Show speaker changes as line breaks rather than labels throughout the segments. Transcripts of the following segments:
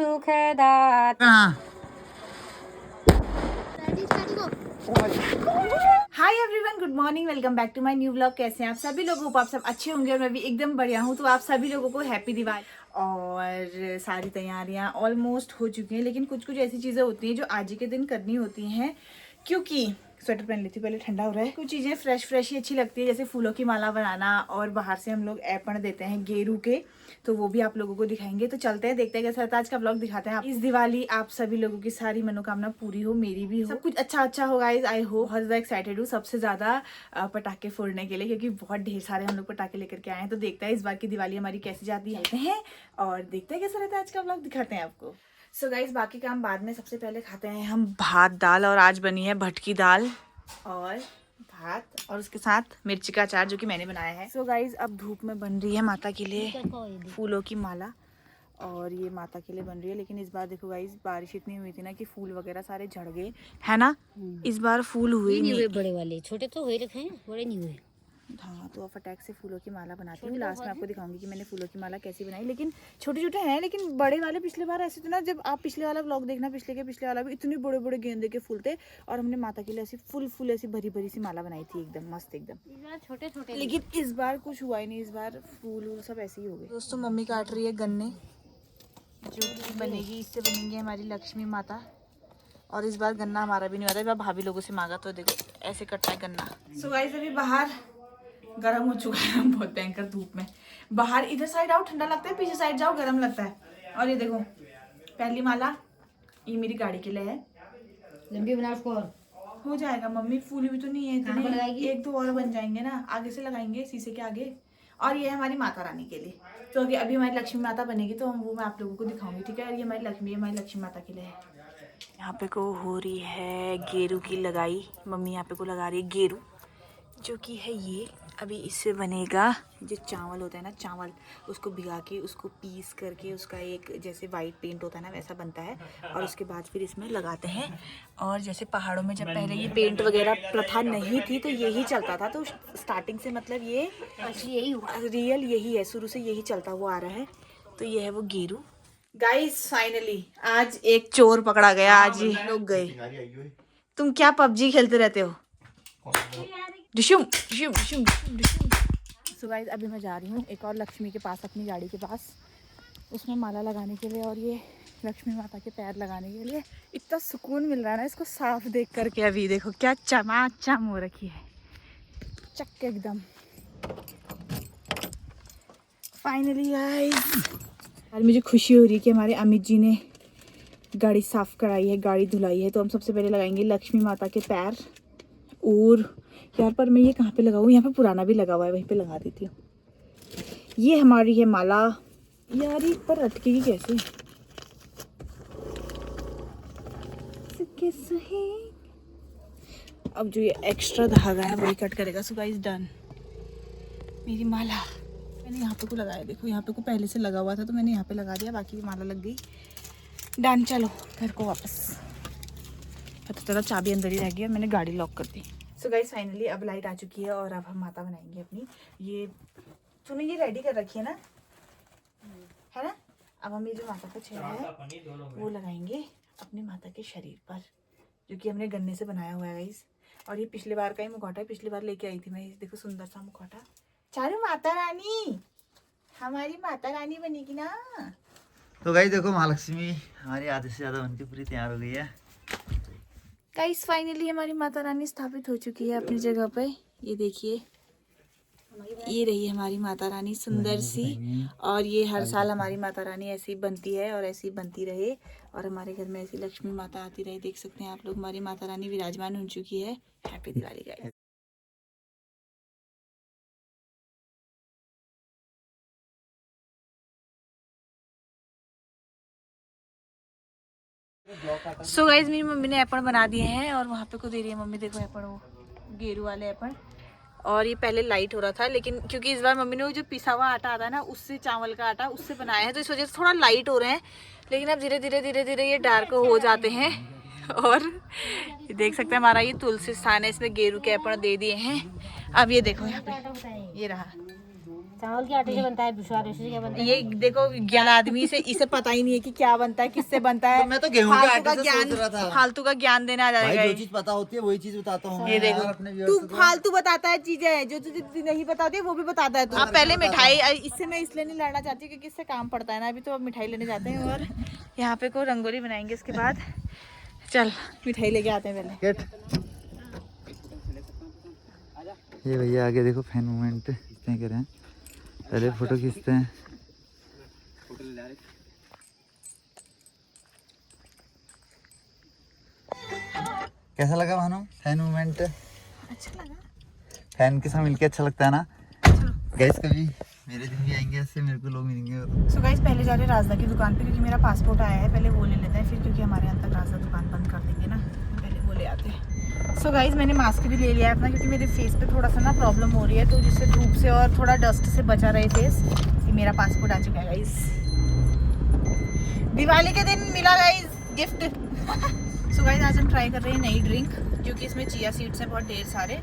सुखदाता।
Hi everyone, good morning, welcome back to my new vlog. कैसे हैं आप सभी लोग? होप आप सब अच्छे होंगे और मैं भी एकदम बढ़िया हूँ। तो आप सभी लोगों को हैप्पी दिवाली। और सारी तैयारियां ऑलमोस्ट हो चुकी हैं, लेकिन कुछ कुछ ऐसी चीज़ें होती हैं जो आज ही के दिन करनी होती हैं, क्योंकि स्वेटर पहन लेती हूँ, पहले ठंडा हो रहा है। कुछ चीज़ें फ्रेश फ्रेश ही अच्छी लगती है, जैसे फूलों की माला बनाना, और बाहर से हम लोग ऐपण देते हैं गेरू के, तो वो भी आप लोगों को दिखाएंगे। तो चलते हैं, देखते हैं कैसा रहता है आज का व्लॉग, दिखाते हैं। इस दिवाली आप सभी लोगों की सारी मनोकामना पूरी हो, मेरी भी हो, सब कुछ अच्छा अच्छा हो गाइस। I hope. बहुत ज़्यादा एक्साइटेड हूँ सबसे ज़्यादा पटाखे फोड़ने के लिए, क्योंकि बहुत ढेर सारे हम लोग पटाखे लेकर के आए हैं। तो देखते हैं इस बार की दिवाली हमारी कैसी जाती है और देखते हैं कैसा रहता है आज का व्लॉग, दिखाते हैं आपको। सो गाइस, बाकी काम बाद में, सबसे पहले खाते हैं हम भात दाल, और आज बनी है भटकी दाल और भात, और उसके साथ मिर्ची का अचार जो कि मैंने बनाया है। सो गाइस, अब धूप में बन रही है माता के लिए फूलों की माला, और ये माता के लिए बन रही है। लेकिन इस बार देखो गाइस, बारिश इतनी हुई थी ना कि फूल वगैरह सारे झड़ गए, है ना। इस बार फूल हुए नहीं।
बड़े वाले, छोटे तो हुए रखे हैं, बड़े नहीं हुए।
हाँ, तो फटाक से फूलों की माला बनाती हूँ। लास्ट में आपको दिखाऊंगी कि मैंने फूलों की माला कैसी बनाई। लेकिन छोटे छोटे हैं, लेकिन बड़े वाले पिछले बार ऐसे थे ना, जब आप पिछले वाला व्लॉग देखना, पिछले वाला भी इतने बड़े बड़े गेंदे के फूल थे, और हमने माता के लिए ऐसी फुल ऐसी भरी भरी सी माला बनाई थी, एकदम मस्त एकदम।
छोटे छोटे,
लेकिन इस बार कुछ हुआ ही नहीं, इस बार फूल सब ऐसे ही हो गए। दोस्तों, मम्मी काट रही है गन्ने, जो कि बनेगी, इससे बनेंगी हमारी लक्ष्मी माता। और इस बार गन्ना हमारा भी नहीं होता है, इस बार भाभी लोगों से मांगा, तो देखो ऐसे कटता है गन्ना। सो गाइस, अभी बाहर गर्म हो चुका है बहुत भयंकर धूप में। बाहर इधर साइड आओ ठंडा लगता है, पीछे साइड जाओ गर्म लगता है। और ये देखो पहली माला, ये मेरी गाड़ी के लिए है।
लंबी बना उसको, और
हो जाएगा मम्मी, फूली भी तो नहीं है इतनी, एक दो और बन जाएंगे ना, आगे से लगाएंगे शीशे के आगे। और ये हमारी माता रानी के लिए, तो अभी हमारी लक्ष्मी माता बनेगी, तो वो मैं आप लोगों को दिखाऊंगी, ठीक है। और ये हमारी लक्ष्मी माता के लिए है। यहाँ पे को हो रही है गेरू की लगाई, मम्मी यहाँ पे को लगा रही है गेरू, जो कि है ये। अभी इससे बनेगा जो चावल होता है ना, चावल उसको भिगा के, उसको पीस करके, उसका एक जैसे वाइट पेंट होता है ना, वैसा बनता है। और उसके बाद फिर इसमें लगाते हैं। और जैसे पहाड़ों में जब पहले ये पेंट वगैरह प्रथा नहीं थी, तो यही चलता था। तो स्टार्टिंग से मतलब ये
यही हुआ,
रियल यही है, शुरू से यही चलता हुआ आ रहा है। तो ये है वो गेरू। गाइस, फाइनली आज एक चोर पकड़ा गया, आज ही लोग गए। तुम क्या पबजी खेलते रहते हो? डिशुम डिशुम डिशुम डिशुम। सो गाइस, अभी मैं जा रही हूँ एक और लक्ष्मी के पास, अपनी गाड़ी के पास, उसमें माला लगाने के लिए, और ये लक्ष्मी माता के पैर लगाने के लिए। इतना सुकून मिल रहा है ना इसको साफ देख करके। अभी देखो क्या चमाचम हो रखी है, चक एकदम। फाइनली गाइस, और मुझे खुशी हो रही है कि हमारे अमित जी ने गाड़ी साफ कराई है, गाड़ी धुलाई है। तो हम सबसे पहले लगाएंगे लक्ष्मी माता के पैर। और यार, पर मैं ये कहाँ पे लगाऊँ? यहाँ पे पुराना भी लगा हुआ है, वहीं पे लगा देती हूँ। ये हमारी है माला। यार, ये पर अटकेगी कैसे? अब जो ये एक्स्ट्रा धागा है वही कट करेगा। सो गाइस, डन मेरी माला। मैंने यहाँ पे को लगाया, देखो यहाँ पे को पहले से लगा हुआ था, तो मैंने यहाँ पे लगा दिया, बाकी माला लग गई। डन, चलो घर को वापस। पता चला चाबी अंदर ही रह गई और मैंने गाड़ी लॉक कर दी। सो गाइस, फाइनली अब लाइट आ चुकी है, और अब हम माता बनाएंगे अपनी। ये तूने ये रेडी कर रखी है ना, है ना। अब हम ये जो माता का चेहरा है वो लगाएंगे अपनी माता के शरीर पर, जो कि हमने गन्ने से बनाया हुआ है गाइस। और ये पिछले बार का ही मुखौटा है, पिछली बार लेके आई थी मैं। देखो सुंदर सा मुखौटा। चारू माता रानी, हमारी माता रानी बनेगी ना।
तो गाइस देखो, महालक्ष्मी हमारी आधे से ज्यादा बनके पूरी तैयार हो गई है।
गाइस, फाइनली हमारी माता रानी स्थापित हो चुकी है अपनी जगह पे। ये देखिए, ये रही हमारी माता रानी सुंदर सी। और ये हर साल हमारी माता रानी ऐसी बनती है और ऐसी बनती रहे, और हमारे घर में ऐसी लक्ष्मी माता आती रहे। देख सकते हैं आप लोग, हमारी माता रानी विराजमान हो चुकी है। Happy Diwali guys. So guys, मेरी मम्मी ने एपण बना दिए हैं, और वहाँ पे को दे रही है मम्मी। देखो एपण, वो गेरू वाले एपण। और ये पहले लाइट हो रहा था, लेकिन क्योंकि इस बार मम्मी ने वो जो पिसा हुआ आटा आता है ना, उससे, चावल का आटा, उससे बनाया है, तो इस वजह से थोड़ा लाइट हो रहे हैं। लेकिन अब धीरे धीरे ये डार्क हो जाते हैं। और ये देख सकते हैं, हमारा ये तुलसी स्थान है, इसमें गेरू के एपण दे दिए हैं। अब ये देखो यहाँ पे, ये रहा
चावल के आटे से बनता है, विश्वास से क्या बनता है?
ये देखो ज्ञान आदमी से इसे पता ही नहीं है कि क्या बनता है, किससे बनता है।
तो मैं तो गेहूं के आटे से सोच रहा था।
फालतू का ज्ञान देना आ
भाई
जाएगा।
जो चीज पता होती है वही चीज बताता हूँ।
ये देखो
अपने
तू फालतू बताता है चीजें, जो तुझे नहीं पता होती है वो भी बताता है तू। अब पहले मिठाई, इससे मैं इसलिए नहीं लड़ना चाहती क्योंकि इससे काम पड़ता है ना। अभी तो अब मिठाई लेने जाते हैं और यहाँ पे को रंगोली बनाएंगे। इसके बाद चल मिठाई लेके आते हैं पहले।
ये भैया आगे देखो फैन मूवमेंट खींचते हैं, कह रहे हैं पहले फोटो खींचते हैं। कैसा लगा भानु फैन मूवमेंट?
अच्छा लगा।
फैन के साथ मिलके अच्छा लगता है ना। गैस कभी मेरे दिन भी आएंगे, ऐसे मेरे को लोग मिलेंगे।
सो गाइस पहले जा रहे हैं राजदा की दुकान पे क्योंकि मेरा पासपोर्ट आया है। पहले वो ले लेते हैं फिर, क्योंकि हमारे यहाँ तक राजदा दुकान बंद कर देंगे ना, पहले वो ले आते हैं। सो गाइस मैंने मास्क भी ले लिया है अपना, क्योंकि मेरे फेस पे थोड़ा सा ना प्रॉब्लम हो रही है, तो जिससे धूप से और थोड़ा डस्ट से बचा रहे फेस। कि मेरा पासपोर्ट आ चुका है गाइस, दिवाली के दिन मिला गाइस गिफ्ट। सो गाइस आज हम ट्राई कर रहे हैं नई ड्रिंक, जो कि इसमें चिया सीड्स हैं बहुत ढेर सारे।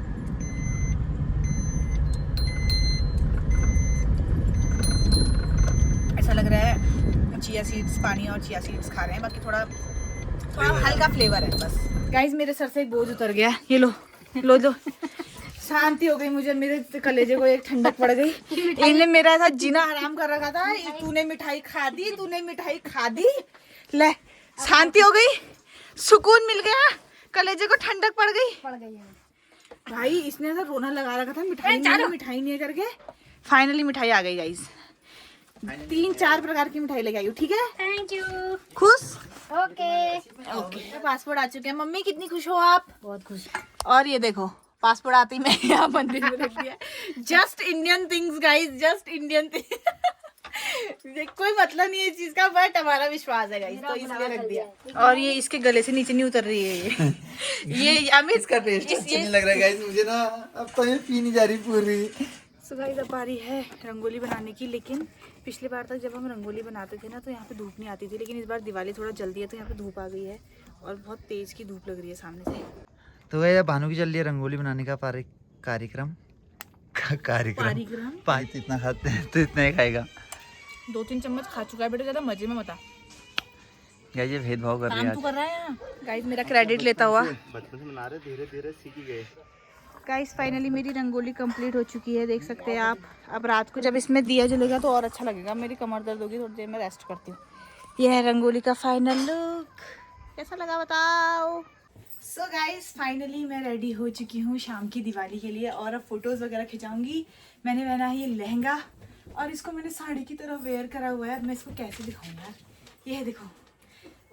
ऐसा लग रहा है चिया सीड्स पानी और चिया सीड्स खा रहे हैं, बाकी थोड़ा हल्का फ्लेवर है बस। गाइस मेरे सर से एक बोझ उतर गया, ये लो लो लो। शांति हो गई मुझे, मेरे कलेजे को एक ठंडक पड़ गई। इन्हें मेरा ऐसा जीना हराम कर रखा था। तूने मिठाई खा दी, तूने मिठाई खा दी, ले शांति हो गई, सुकून मिल गया, कलेजे को ठंडक पड़ गई। भाई इसने ऐसा रोना लगा रखा था मिठाई नहीं है करके। फाइनली मिठाई आ गई गाइस, 3-4 प्रकार की मिठाई लेके आई हूँ। ठीक है,
थैंक यू।
खुश?
ओके
ओके पासपोर्ट आ चुके हैं। मम्मी कितनी खुश हो आप?
बहुत खुश।
और ये देखो पासपोर्ट आते ही मैं यहाँ मंदिर में रख दिया। Just Indian things guys, just Indian thing. कोई मतलब नहीं है इस चीज का, बट हमारा विश्वास है गाइस, तो इसलिए रख दिया। और ये इसके गले से नीचे नहीं उतर रही है ये अमित
इसका टेस्ट अच्छा नहीं लग रहा है गाइस मुझे ना, अब तो ये पी नहीं जा रही पूरी।
सो गाइस अब बारी है रंगोली बनाने की। लेकिन पिछली बार तक जब हम रंगोली बनाते थे ना, तो यहाँ पे धूप नहीं आती थी, लेकिन इस बार दिवाली थोड़ा जल्दी है तो यहाँ पे धूप आ गई है और बहुत तेज की धूप लग रही है सामने से।
तो भैया भानु की चल रही है रंगोली बनाने का कार्यक्रम। पाँच तो इतना खाते हैं तो इतना ही खाएगा।
2-3 चम्मच खा चुका है बेटा, ज्यादा मजे में मत आ।
गाइस ये भेदभाव कर रही है
काम तू कर रहा है यहाँ। गाइस मेरा क्रेडिट लेता हुआ,
बचपन से बना रहे, धीरे धीरे सीख गए।
गाइस फाइनली मेरी रंगोली कंप्लीट हो चुकी है, देख सकते हैं आप। अब रात को जब इसमें दिया जलेगा तो और अच्छा लगेगा। मेरी कमर दर्द होगी, थोड़ी देर में रेस्ट करती हूँ। यह है रंगोली का फाइनल लुक, कैसा लगा बताओ। सो गाइस फाइनली मैं रेडी हो चुकी हूँ शाम की दिवाली के लिए, और अब फोटोज वगैरह खिंचाऊंगी। मैंने पहना है ये लहंगा और इसको मैंने साड़ी की तरह वेयर करा हुआ है। अब मैं इसको कैसे दिखाऊँ यार, ये देखो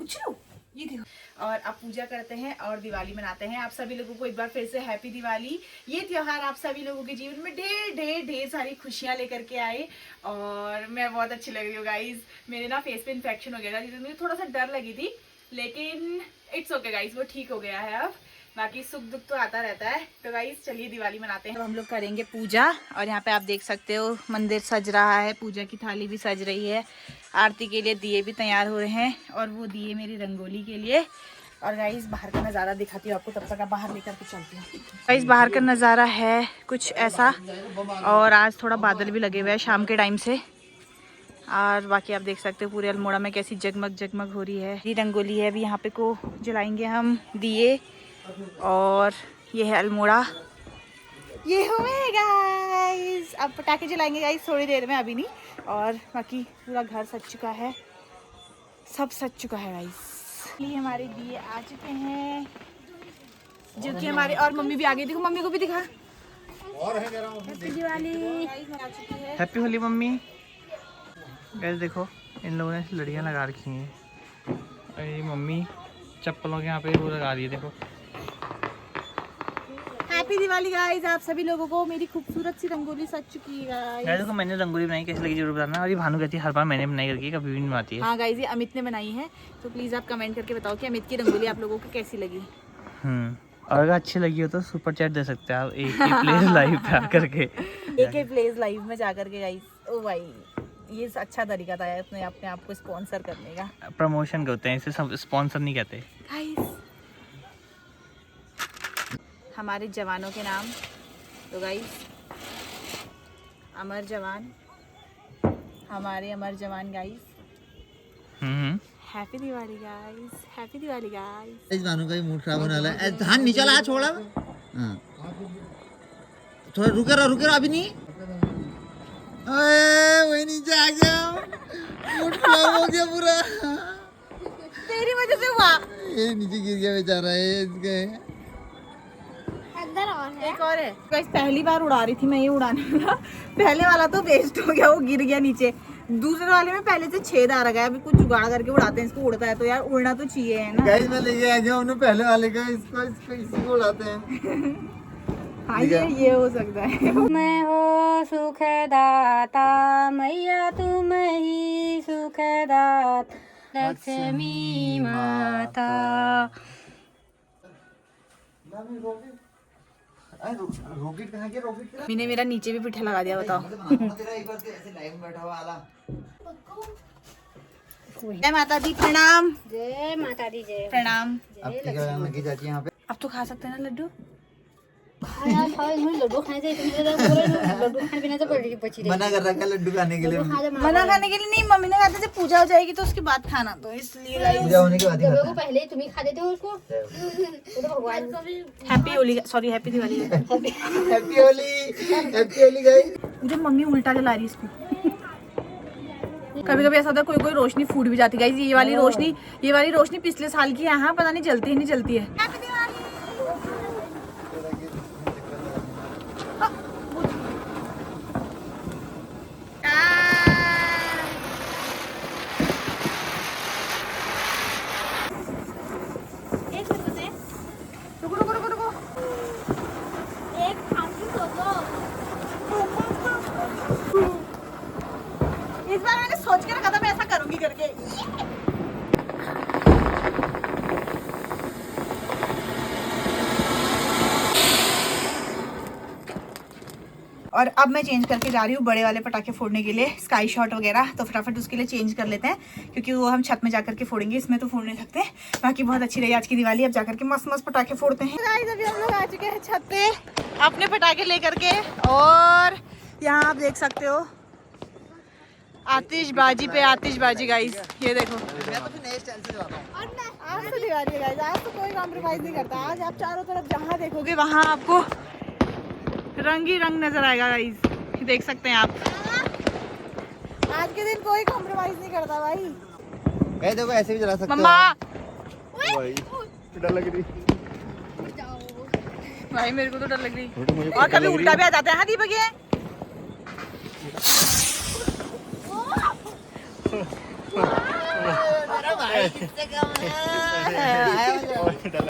उछलो, ये देखो। और अब पूजा करते हैं और दिवाली मनाते हैं। आप सभी लोगों को एक बार फिर से हैप्पी दिवाली। ये त्योहार आप सभी लोगों के जीवन में ढेर सारी खुशियां लेकर के आए। और मैं बहुत अच्छी लग रही हूँ गाइज। मेरे ना फेस पे इन्फेक्शन हो गया था, जिसमें मुझे थोड़ा सा डर लगी थी, लेकिन इट्स ओके गाइज, वो ठीक हो गया है। अब बाकी सुख दुख तो आता रहता है। तो गाइज चलिए दिवाली मनाते हैं। तो हम लोग करेंगे पूजा, और यहाँ पे आप देख सकते हो मंदिर सज रहा है, पूजा की थाली भी सज रही है, आरती के लिए दिए भी तैयार हो रहे हैं, और वो दिए मेरी रंगोली के लिए। और गाइज बाहर का नज़ारा दिखाती हूँ आपको, तब तक आप बाहर लेकर के चलती हूँ। गाइज बाहर का नज़ारा है कुछ ऐसा, और आज थोड़ा बादल भी लगे हुए हैं शाम के टाइम से। और बाकी आप देख सकते हो पूरे अल्मोड़ा में कैसी जगमग जगमग हो रही है। ये रंगोली है, अभी यहाँ पे को जलाएंगे हम दिए, और ये है अल्मोड़ा, ये हुए गाइस। अब पटाखे जलाएंगे गाइस थोड़ी देर में, अभी नहीं। और बाकी पूरा घर सज चुका है, सब सज चुका है गाइस। ये हमारे दिए आ चुके हैं, जो कि हमारे, और मम्मी भी आ गई। देखो मम्मी को भी दिखा। Happy Diwali,
happy Holi mummy. Guys देखो इन लोगों ने लड़ियाँ लगा रखी हैं, और ये मम्मी चप्पलों के यहाँ पे वो लगा दी है, देखो।
हैप्पी दिवाली गाइस आप सभी लोगों को। मेरी खूबसूरत सी रंगोली सज चुकी है गाइस।
देखो मैंने रंगोली बनाई, कैसी लगी जरूर बताना। और ये भानु कहती है हर बार मैंने बनाई करके, कभी भी नहीं बनाती है।
हाँ गाइस ये अमित ने बनाई है, तो प्लीज आप कमेंट करके बताओ कि अमित की रंगोली आप लोगों को कैसी लगी।
और अगर अच्छी लगी हो तो सुपर चैट दे सकते हैं आप, एक ही प्लेस लाइव पे आकर के।
एक ही प्लेस लाइव में जा करके गाइस। ओ भाई ये अच्छा तरीका था अपने आप को स्पॉन्सर करने का।
प्रमोशन करते हैं, इसे सब स्पॉन्सर नहीं कहते।
गाइस हमारे जवानों के नाम। तो गाइस अमर जवान, हमारे अमर जवान guys. Happy Diwali guys, happy Diwali guys.
इस भानु का भी मूड खराब होने वाला है। धान नीचे ला, छोड़ा। हाँ थोड़ा रुके रहो अभी नहीं। वही नीचे आ गया, मूड खराब हो गया पूरा।
तेरी वजह से हुआ।
ये नीचे गिर गया बेचारा है इसके।
अंदर और है।
एक और है गाइस, पहली बार उड़ा रही थी मैं ये उड़ाने वाला। पहले वाला तो वेस्ट हो गया, वो गिर गया नीचे। दूसरे वाले में पहले से छेद आ रहा है। अभी कुछ जुगाड़ करके उड़ाते हैं इसको। उड़ता है तो यार उड़ना तो चाहिए है ना।
गाइस मैं लेके आ गया उन्होंने पहले वाले का, इसको इसी को उड़ाते हैं।
हाँ ये हो सकता है।
मैं हो सुखदाता मैया तुम ही सुखदात लक्ष्मी माता।
रॉकेट कहाँ गया? रॉकेट
मैंने मेरा नीचे भी पिठा लगा दिया, बताओ।
तेरा एक बार ऐसे लाइव में बैठा हुआ आला।
जय माता दी, प्रणाम।
जय माता दी जय।
प्रणाम।
अब क्या लगी जाती है यहाँ पे?
अब तो खा सकते हैं ना लड्डू।
खाया खाओ, इसमें लड्डू खाने से लड्डू खाने बिना तो बची रही।
मना कर रखा लड्डू खाने के लिए।
मना खाने के लिए नहीं, मम्मी ने कहा था जब पूजा हो जाएगी तो उसके बाद खाना, तो इसलिए
पूजा होने के बाद ही
जब को पहले तुम ही खा देते हो उसको। वो तो भगवान
happy Holi, sorry happy Diwali.
Happy Holi guys.
मुझे मम्मी उल्टा जला रही है इसको। कभी कभी ऐसा होता है, कोई रोशनी फूट भी जाती है गाइस। ये वाली रोशनी पिछले साल की है। हाँ पता नहीं जलती है नहीं जलती है। इस बार मैंने सोच के रखा था मैं ऐसा करूंगी करके। और अब मैं चेंज करके जा रही हूँ बड़े वाले पटाखे फोड़ने के लिए, स्काई शॉट वगैरह। तो फटाफट उसके लिए चेंज कर लेते हैं, क्योंकि वो हम छत में जाकर के फोड़ेंगे, इसमें तो फोड़ नहीं सकते। बाकी बहुत अच्छी रही आज की दिवाली। अब जाकर के मस्त मस्त पटाखे फोड़ते हैं। अभी हम लोग आ चुके हैं छत पे अपने पटाखे लेकर के। और यहाँ आप देख सकते हो आतिशबाजी पे आतिशबाजी गाइस। ये देखो
मैं तो नए स्टाइल से चलाता हूँ।
आज तो दिवाली है गाइस, आज तो कोई कॉम्प्रोमाइज नहीं करता। आज आप चारों तरफ जहाँ देखोगे वहाँ आपको रंग ही रंग नजर आएगा गाइस। देख सकते हैं आप, आज के दिन कोई कॉम्प्रोमाइज नहीं करता भाई।
गाइस देखो ऐसे भी चला सकते हो।
मम्मा
भाई डर लग रही।
भाई मेरे को तो डर लग रही। और कभी उल्टा भी आ जाता है। हाँ दीपक ये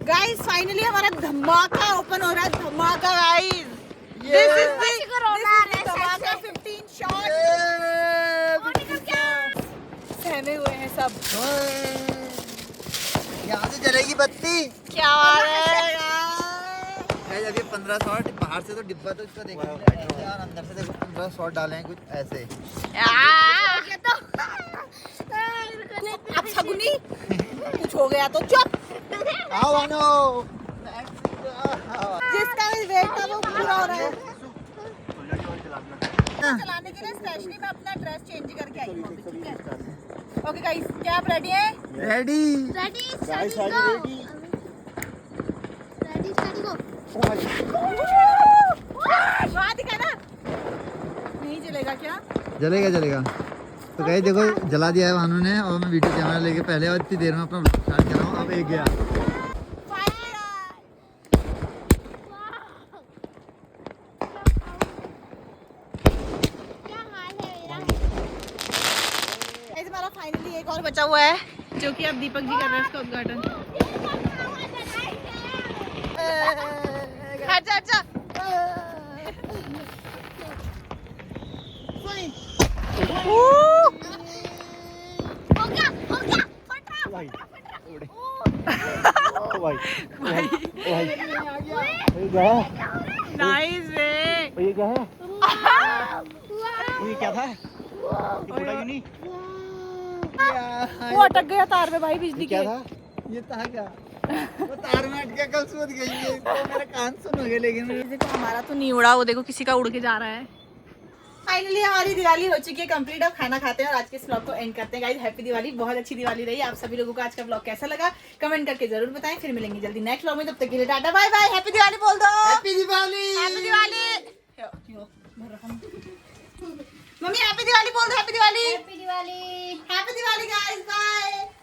गाइस फाइनली हमारा धमाका ओपन हो रहा है। धमाका गाइस, दिस इज धमाका 15 शॉट सहमे हुए हैं सब।
यहाँ से चलेगी बत्ती।
क्या बात है
गाइस अभी 15 शॉट बाहर से तो डिब्बा तो इसका देखने मिला और अंदर से देखो 15 शॉट डाले हैं कुछ ऐसे।
अब शगुनी कुछ हो गया तो चुप।
आओ आनो।
जिसका भी वेट था वो पूरा हो रहा है। चलाने के लिए स्पेशली मैं अपना ड्रेस चेंज करके आई हूँ। ठीक है ओके गाइस, क्या आप रेडी हैं?
रेडी
वहाँ दिखा ना, नहीं जलेगा क्या?
जलेगा। तो गाइस देखो जला दिया है भानु ने, और मैं वीडियो कैमरा लेके पहले और इतनी देर में अपना स्टार्ट कर रहा हूँ। अब एक गया। हमारा फाइनली एक और बचा हुआ है, जो कि अब दीपक जी कर रहे हैं इसका उद्घाटन। अच्छा नाइस वे।
ये क्या है? ये क्या था? ये क्यों नहीं?
वो अटक गया तार में भाई बिजली
क्या
के।
था? ये था क्या? वो तार में अटक गया, कल सूझ गई है। इसको मेरे कान सुन हो गए, लेकिन
देखो हमारा तो नहीं उड़ा, वो देखो किसी का उड़ के जा रहा है। फाइनली हमारी दिवाली हो चुकी है कंप्लीट। अब खाना खाते हैं और आज के इस व्लॉग को एंड करते हैं। गाइस हैप्पी दिवाली, बहुत अच्छी दिवाली रही। आप सभी लोगों को आज का व्लॉग कैसा लगा कमेंट करके जरूर बताएं। फिर मिलेंगे जल्दी नेक्स्ट व्लॉग में, तब तक के लिए tata bye bye. Happy Diwali बोल दो।
Happy Diwali.
Happy Diwali mummy, happy Diwali बोल दो। Happy Diwali,
happy Diwali.
Happy Diwali guys, bye.